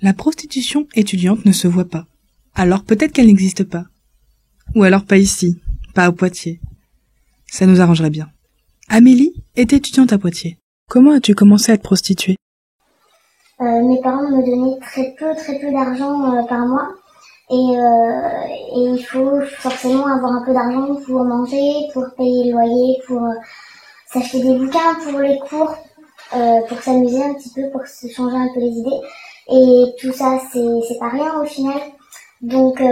La prostitution étudiante ne se voit pas. Alors peut-être qu'elle n'existe pas. Ou alors pas ici, pas à Poitiers. Ça nous arrangerait bien. Amélie est étudiante à Poitiers. Comment as-tu commencé à te prostituer? Mes parents me donnaient très peu d'argent par mois. Et il faut forcément avoir un peu d'argent pour manger, pour payer le loyer, pour s'acheter des bouquins pour les cours, pour s'amuser un petit peu, pour se changer un peu les idées. Et tout ça, c'est pas rien au final. Donc,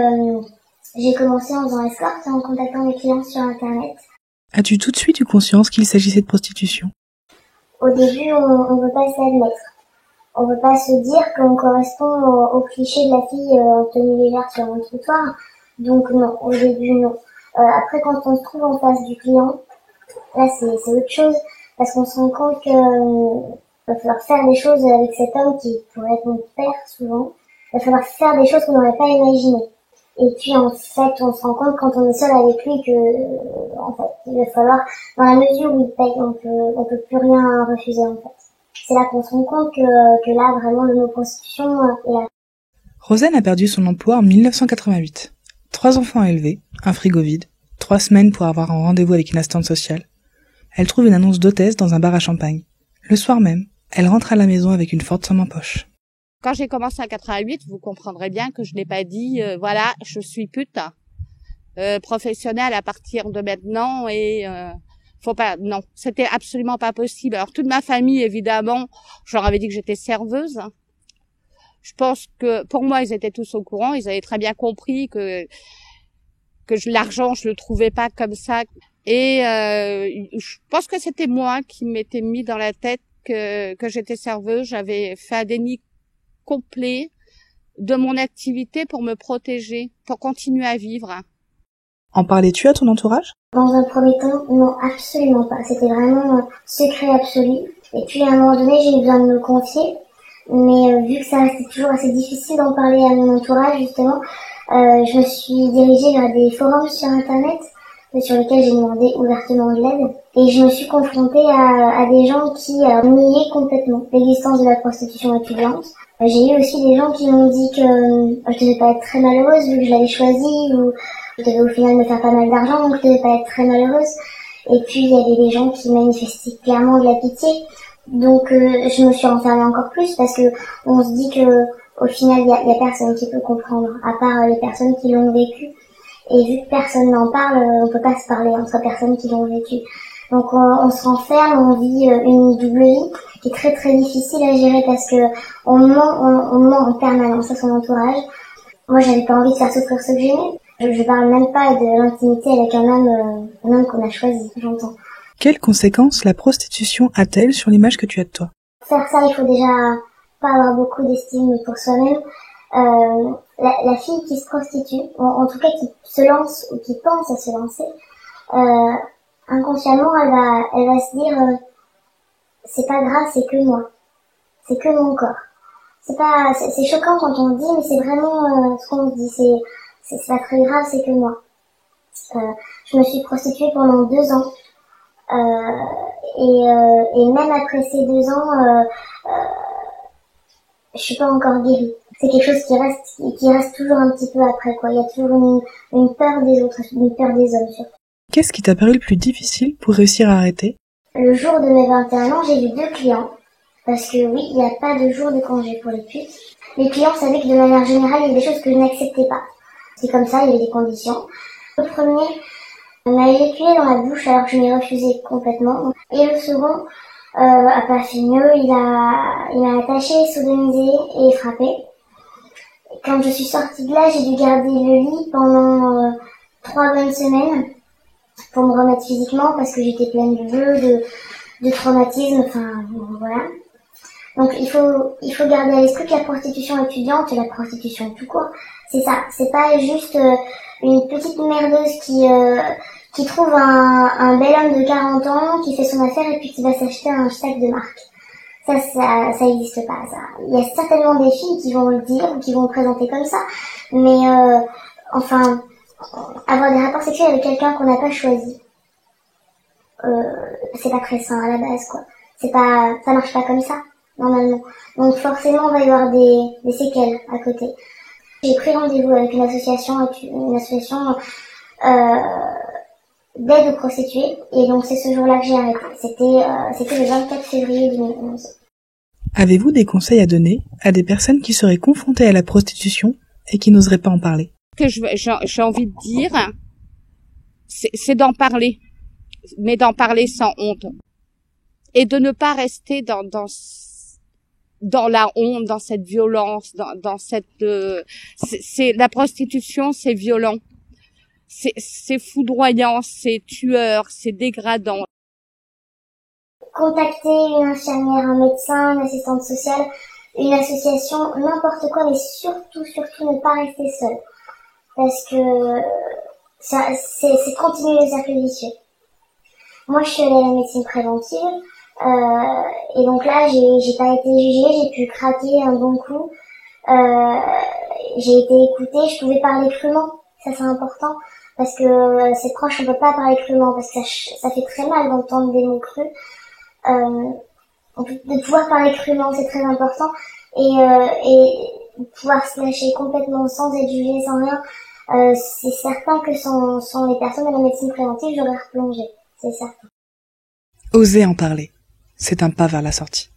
j'ai commencé en faisant escorte et en contactant mes clients sur Internet. As-tu tout de suite eu conscience qu'il s'agissait de prostitution? Au début, on veut pas s'admettre. On veut pas se dire qu'on correspond au cliché de la fille en tenue légère sur un trottoir. Donc non, au début non. Après, quand on se trouve en face du client, là c'est autre chose, parce qu'on se rend compte que va falloir faire des choses avec cet homme qui pourrait être notre père souvent. Il va falloir faire des choses qu'on n'aurait pas imaginées. Et puis en fait, on se rend compte quand on est seul avec lui que en fait, il va falloir, dans la mesure où il paye, on peut plus rien refuser en fait. C'est là qu'on se rend compte que là, vraiment, le mot prostitution est là. Rosanne a perdu son emploi en 1988. 3 enfants à élever, un frigo vide, 3 semaines pour avoir un rendez-vous avec une assistante sociale. Elle trouve une annonce d'hôtesse dans un bar à Champagne. Le soir même, elle rentre à la maison avec une forte somme en poche. Quand j'ai commencé en 88, vous comprendrez bien que je n'ai pas dit voilà, je suis pute professionnelle à partir de maintenant et faut pas, non, c'était absolument pas possible. Alors toute ma famille, évidemment, je leur avais dit que j'étais serveuse. Je pense que pour moi, ils étaient tous au courant, ils avaient très bien compris que l'argent, je le trouvais pas comme ça. Et je pense que c'était moi qui m'étais mis dans la tête que j'étais serveuse. J'avais fait un déni complet de mon activité pour me protéger, pour continuer à vivre. En parlais-tu à ton entourage? Dans un premier temps, non, absolument pas. C'était vraiment secret absolu. Et puis à un moment donné, j'ai eu besoin de me confier. Mais vu que ça restait toujours assez difficile d'en parler à mon entourage, justement, je me suis dirigée vers des forums sur Internet sur lesquels j'ai demandé ouvertement de l'aide. Et je me suis confrontée à des gens qui niaient complètement l'existence de la prostitution étudiante. J'ai eu aussi des gens qui m'ont dit que je devais pas être très malheureuse vu que je l'avais choisie, ou je devais au final me faire pas mal d'argent, donc je devais pas être très malheureuse. Et puis il y avait des gens qui manifestaient clairement de la pitié. Donc je me suis renfermée encore plus parce que on se dit que au final il y a personne qui peut comprendre à part les personnes qui l'ont vécu. Et vu que personne n'en parle, on peut pas se parler entre personnes qui l'ont vécu. Donc on se renferme, on vit une double vie qui est très très difficile à gérer parce que on ment en permanence à son entourage. Moi j'avais pas envie de faire souffrir ceux que j'aimais. Je parle même pas de l'intimité avec un homme qu'on a choisi, j'entends. Quelles conséquences la prostitution a-t-elle sur l'image que tu as de toi? Faire ça, il faut déjà pas avoir beaucoup d'estime pour soi-même. La fille qui se prostitue, en tout cas qui se lance ou qui pense à se lancer, inconsciemment elle va se dire c'est pas grave, c'est que moi, c'est que mon corps. C'est choquant quand on le dit, mais c'est vraiment ce qu'on se dit, c'est pas très grave, c'est que moi. Je me suis prostituée pendant 2 ans. Et même après ces 2 ans, je suis pas encore guérie. C'est quelque chose qui reste toujours un petit peu après, quoi. Il y a toujours une peur des autres, une peur des hommes, surtout. Qu'est-ce qui t'a paru le plus difficile pour réussir à arrêter? Le jour de mes 21 ans, j'ai eu 2 clients. Parce que oui, il n'y a pas de jour de congé pour les putes. Les clients savaient que de manière générale, il y avait des choses que je n'acceptais pas. C'est comme ça, il y avait des conditions. Le premier m'a éjaculé dans la bouche alors que je m'y refusais complètement. Et le second a pas fait mieux, il m'a attaché, sodomisé et frappé. Quand je suis sortie de là, j'ai dû garder le lit pendant 3 bonnes semaines pour me remettre physiquement parce que j'étais pleine de bleus, de traumatismes, enfin bon, voilà. Donc il faut garder à l'esprit que la prostitution étudiante et la prostitution tout court, c'est ça. C'est pas juste une petite merdeuse qui trouve un bel homme de 40 ans, qui fait son affaire et puis qui va s'acheter un sac de marque. Ça existe pas, ça. Il y a certainement des filles qui vont le dire ou qui vont le présenter comme ça, mais enfin, avoir des rapports sexuels avec quelqu'un qu'on n'a pas choisi, c'est pas très sain à la base, quoi. Ça marche pas comme ça. normalement. Donc forcément, il va y avoir des séquelles à côté. J'ai pris rendez-vous avec une association d'aide aux prostituées, et donc c'est ce jour-là que j'ai arrêté. C'était le 24 février 2011. Avez-vous des conseils à donner à des personnes qui seraient confrontées à la prostitution et qui n'oseraient pas en parler? Que j'ai envie de dire, c'est d'en parler, mais d'en parler sans honte. Et de ne pas rester dans la honte, dans cette violence, dans cette, la prostitution, c'est violent. C'est foudroyant, c'est tueur, c'est dégradant. Contacter une infirmière, un médecin, une assistante sociale, une association, n'importe quoi, mais surtout ne pas rester seul. Parce que c'est continuer le cercle vicieux. Moi, je suis allée à la médecine préventive, et donc là, j'ai pas été jugée, j'ai pu craquer un bon coup. J'ai été écoutée, je pouvais parler crûment, ça c'est important, parce que ses proches, on peut pas parler crûment, parce que ça fait très mal d'entendre des mots crus. De pouvoir parler crûment, c'est très important, et pouvoir se lâcher complètement sans être jugé, sans rien. C'est certain que sans les personnes de la médecine préventive, j'aurais replongé, c'est certain. Osez en parler, c'est un pas vers la sortie.